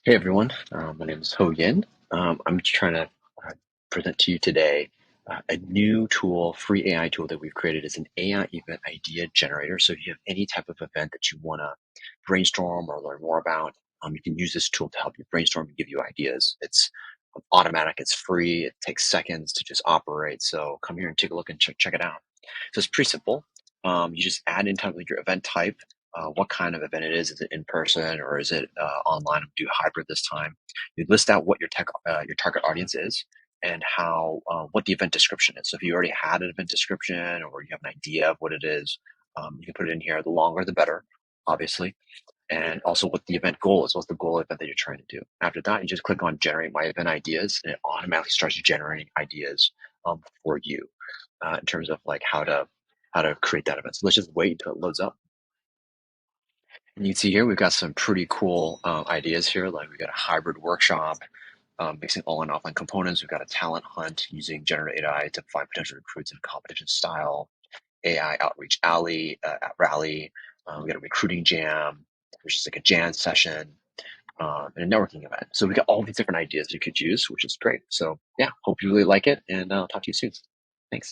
Hey everyone, my name is Ho Yin. I'm trying to uh, present to you today a new tool, free AI tool that we've created. It's an AI event idea generator. So if you have any type of event that you want to brainstorm or learn more about, you can use this tool to help you brainstorm and give you ideas. It's automatic, it's free, it takes seconds to just operate. So come here and take a look and check it out. So it's pretty simple. You just add in type of your event type, what kind of event it is. Is it in person or is it online? Do hybrid this time. You list out what your target audience is and how what the event description is. So if you already had an event description or you have an idea of what it is, you can put it in here. The longer, the better, obviously, and also what the event goal is. What's the goal event that you're trying to do? After that, you just click on generate my event ideas, and it automatically starts generating ideas for you in terms of like how to create that event. So let's just wait until it loads up. And you can see here we've got some pretty cool ideas here. Like we've got a hybrid workshop, mixing all and offline components. We've got a talent hunt using generative AI to find potential recruits in competition style. AI outreach alley rally. We got a recruiting jam, which is like a jam session, and a networking event. So we got all these different ideas you could use, which is great. So yeah, hope you really like it, and I'll talk to you soon. Thanks.